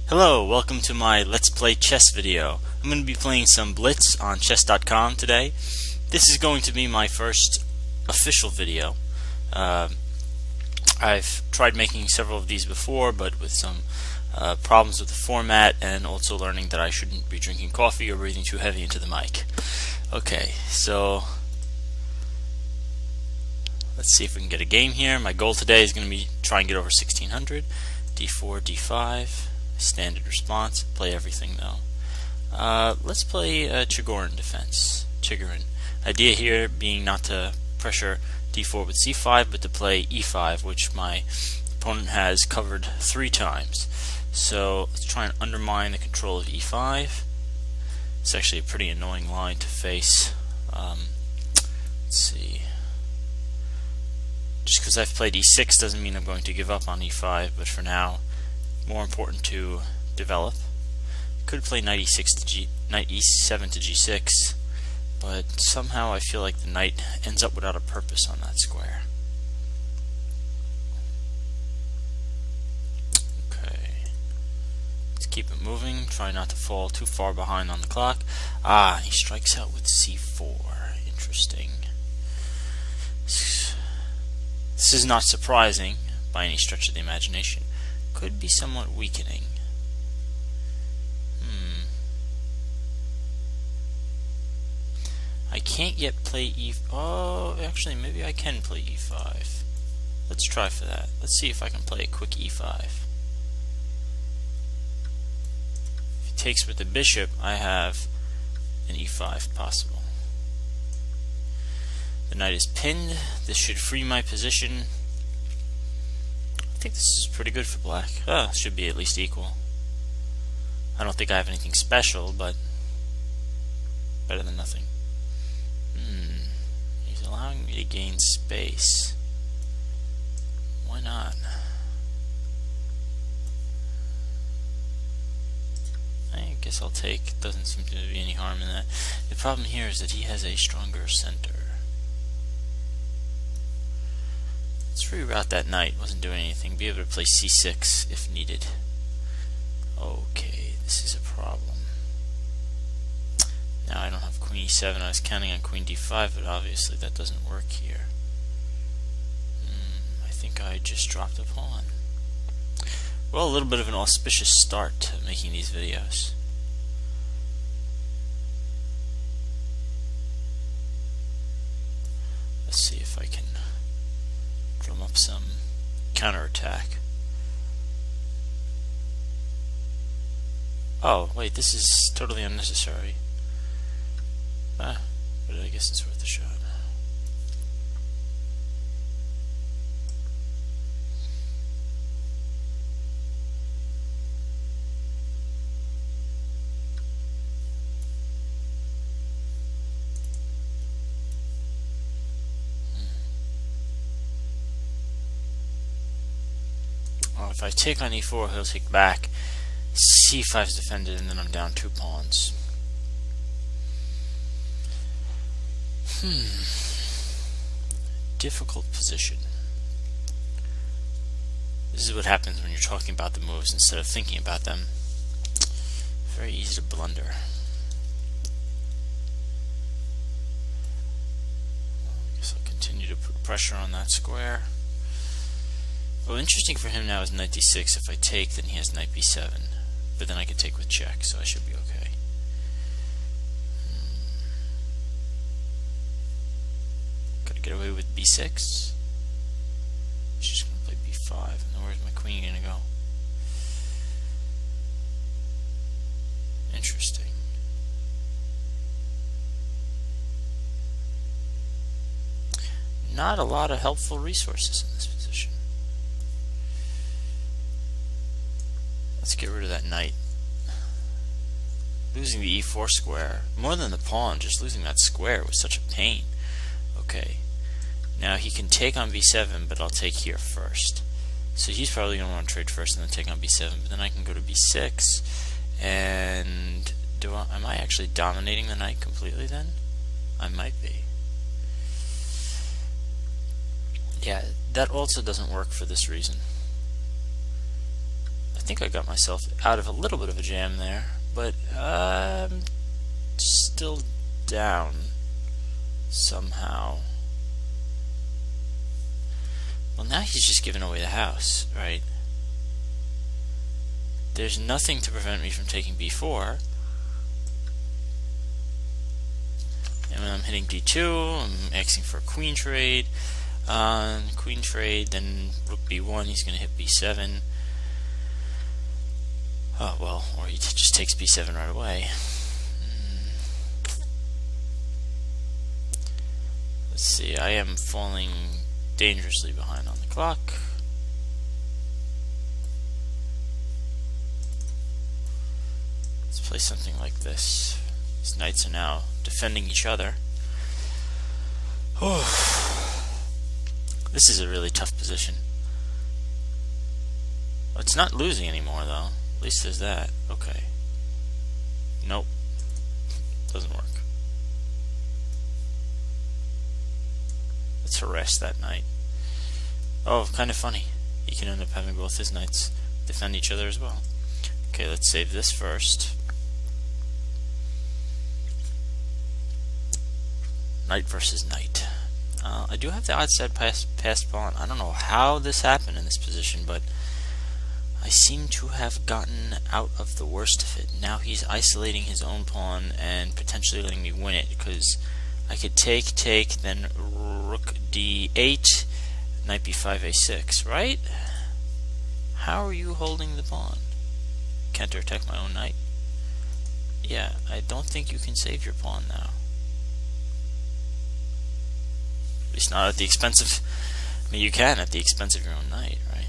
Hello, welcome to my Let's Play Chess video. I'm going to be playing some Blitz on chess.com today. This is going to be my first official video. I've tried making several of these before, but with some problems with the format and also learning that I shouldn't be drinking coffee or breathing too heavy into the mic. Okay, so let's see if we can get a game here. My goal today is going to be try and get over 1600. d4, d5. Standard response. Play everything though. Let's play Chigorin defense. Chigorin. Idea here being not to pressure d4 with c5, but to play e5, which my opponent has covered 3 times. So let's try and undermine the control of e5. It's actually a pretty annoying line to face. Let's see. Just because I've played e6 doesn't mean I'm going to give up on e5, but for now, more important to develop. Could play knight e7 to g6, but somehow I feel like the knight ends up without a purpose on that square. Okay, let's keep it moving. Try not to fall too far behind on the clock. He strikes out with c4. Interesting. This is not surprising by any stretch of the imagination. Could be somewhat weakening. I can't yet play actually maybe I can play e5. Let's try for that. Let's see if I can play a quick e5. If he takes with the bishop, I have an e5 possible. The knight is pinned. This should free my position. I think this is pretty good for black. Should be at least equal. I don't think I have anything special, but better than nothing. He's allowing me to gain space. Why not? I guess I'll take. Doesn't seem to be any harm in that. The problem here is that he has a stronger center. Let's reroute that knight. Wasn't doing anything. Be able to play c6 if needed. Okay, this is a problem. Now I don't have queen e7. I was counting on queen d5, but obviously that doesn't work here. I think I just dropped a pawn. Well, a little bit of an auspicious start to making these videos. Let's see if I can drum up some counterattack. Oh, wait, this is totally unnecessary. But I guess it's worth a shot. If I take on e4, he'll take back. c5 is defended, and then I'm down 2 pawns. Difficult position. This is what happens when you're talking about the moves instead of thinking about them. Very easy to blunder. I guess I'll continue to put pressure on that square. Well, interesting for him now is knight d6. If I take, then he has knight b7. But then I can take with check, so I should be okay. Gotta get away with b6. He's just gonna play b5. And then where's my queen gonna go? Interesting. Not a lot of helpful resources in this position. Let's get rid of that knight. Losing the e4 square, more than the pawn, just losing that square was such a pain. Okay, now he can take on b7, but I'll take here first. So he's probably going to want to trade first and then take on b7, but then I can go to b6, and am I actually dominating the knight completely then? I might be. Yeah, that also doesn't work for this reason. think I got myself out of a little bit of a jam there, but I'm still down somehow. Well, now he's just giving away the house, right? There's nothing to prevent me from taking b4. And when I'm hitting d2, I'm asking for a queen trade. Queen trade, then rook b1, he's going to hit b7. Oh, well, or he just takes b7 right away. Let's see, I am falling dangerously behind on the clock. Let's play something like this. These knights are now defending each other. This is a really tough position. It's not losing anymore, though. At least there's that. Okay. Nope. Doesn't work. Let's harass that knight. Oh, kind of funny. He can end up having both his knights defend each other as well. Okay, let's save this first. Knight versus knight. I do have the outside passed pawn. I don't know how this happened in this position, but I seem to have gotten out of the worst of it. Now he's isolating his own pawn and potentially letting me win it, because I could take, then rook d8, knight b5, a6, right? How are you holding the pawn? Counterattack my own knight? Yeah, I don't think you can save your pawn now. At least not at the expense of... I mean, you can at the expense of your own knight, right?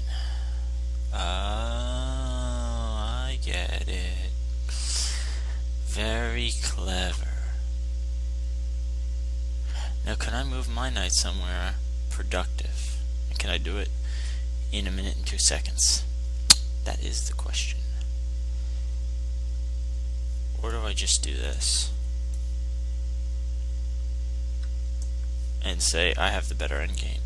Oh, I get it. Very clever. Now, can I move my knight somewhere productive? And can I do it in 1 minute and 2 seconds? That is the question. Or do I just do this and say I have the better endgame?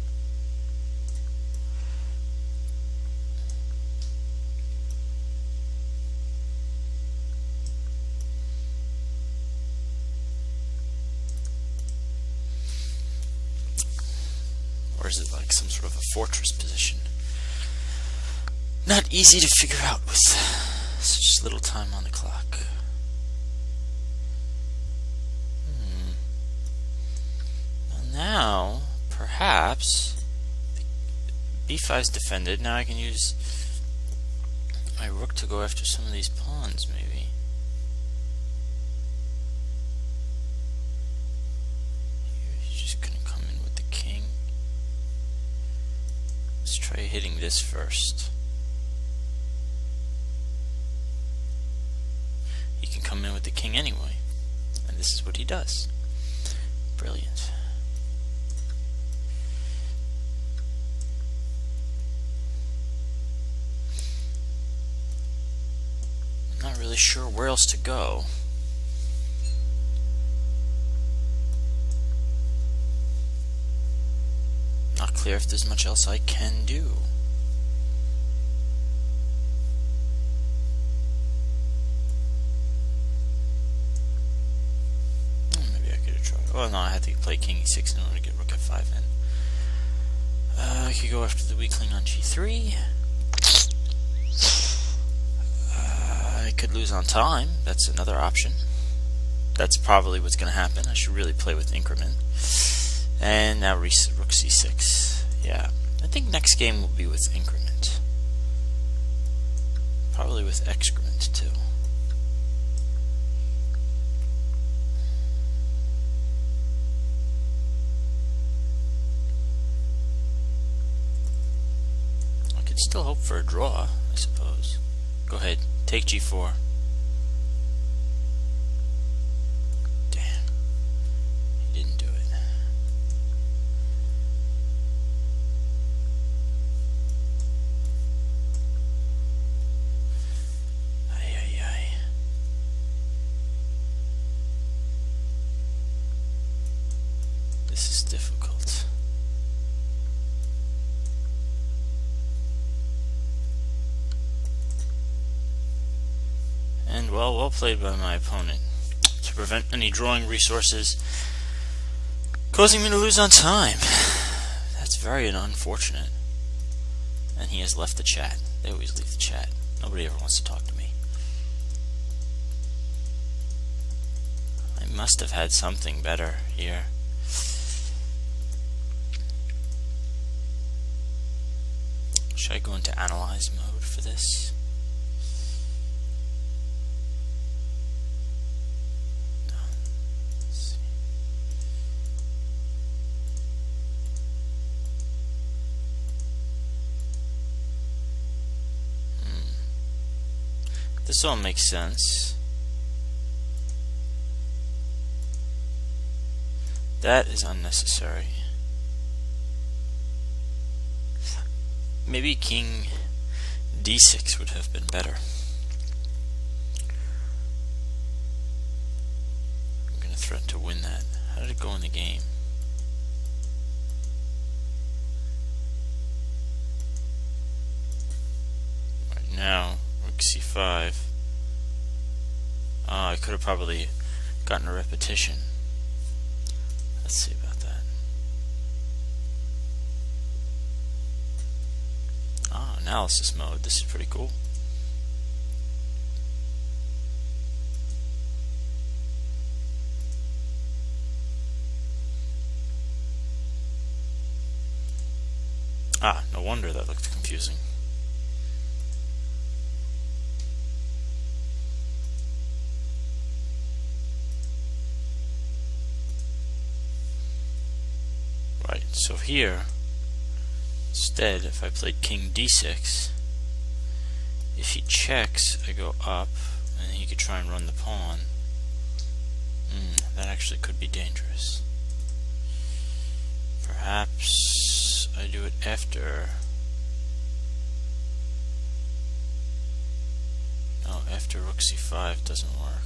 Or is it like some sort of a fortress position? Not easy to figure out with such little time on the clock. Well, now, perhaps, b5 is defended. Now I can use my rook to go after some of these pawns, maybe. He's just going to come in with the king. Let's try hitting this first. He can come in with the king anyway, and this is what he does. Brilliant. I'm not really sure where else to go. Not clear if there's much else I can do. Oh no, I had to play king e6 in order to get rook f5 in. I could go after the weakling on g3. I could lose on time. That's another option. That's probably what's going to happen. I should really play with increment. And now rook c6. Yeah, I think next game will be with increment. Probably with excrement too. Still hope for a draw, I suppose. Go ahead, take g4. Damn, he didn't do it. Ay, ay, ay. This is difficult. well played by my opponent. To prevent any drawing resources causing me to lose on time. That's very unfortunate. And he has left the chat. They always leave the chat. Nobody ever wants to talk to me. I must have had something better here. Should I go into analyze mode for this? No. Let's see. This all makes sense. That is unnecessary. Maybe King D6 would have been better. I'm going to threaten to win that. How did it go in the game? Right now, Rook C5. I could have probably gotten a repetition. Let's see about that. Analysis mode. This is pretty cool. No wonder that looked confusing. Right, so here instead, if I played King D6, if he checks, I go up, and he could try and run the pawn. That actually could be dangerous. Perhaps I do it after. No, after Rook C5 doesn't work.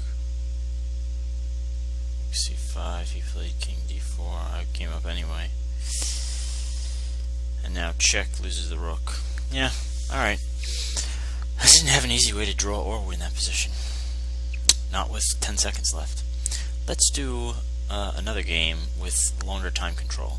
Rook C5, he played King D4, I came up anyway. And now check, loses the rook. Yeah, alright. I didn't have an easy way to draw or win that position. Not with 10 seconds left. Let's do another game with longer time control.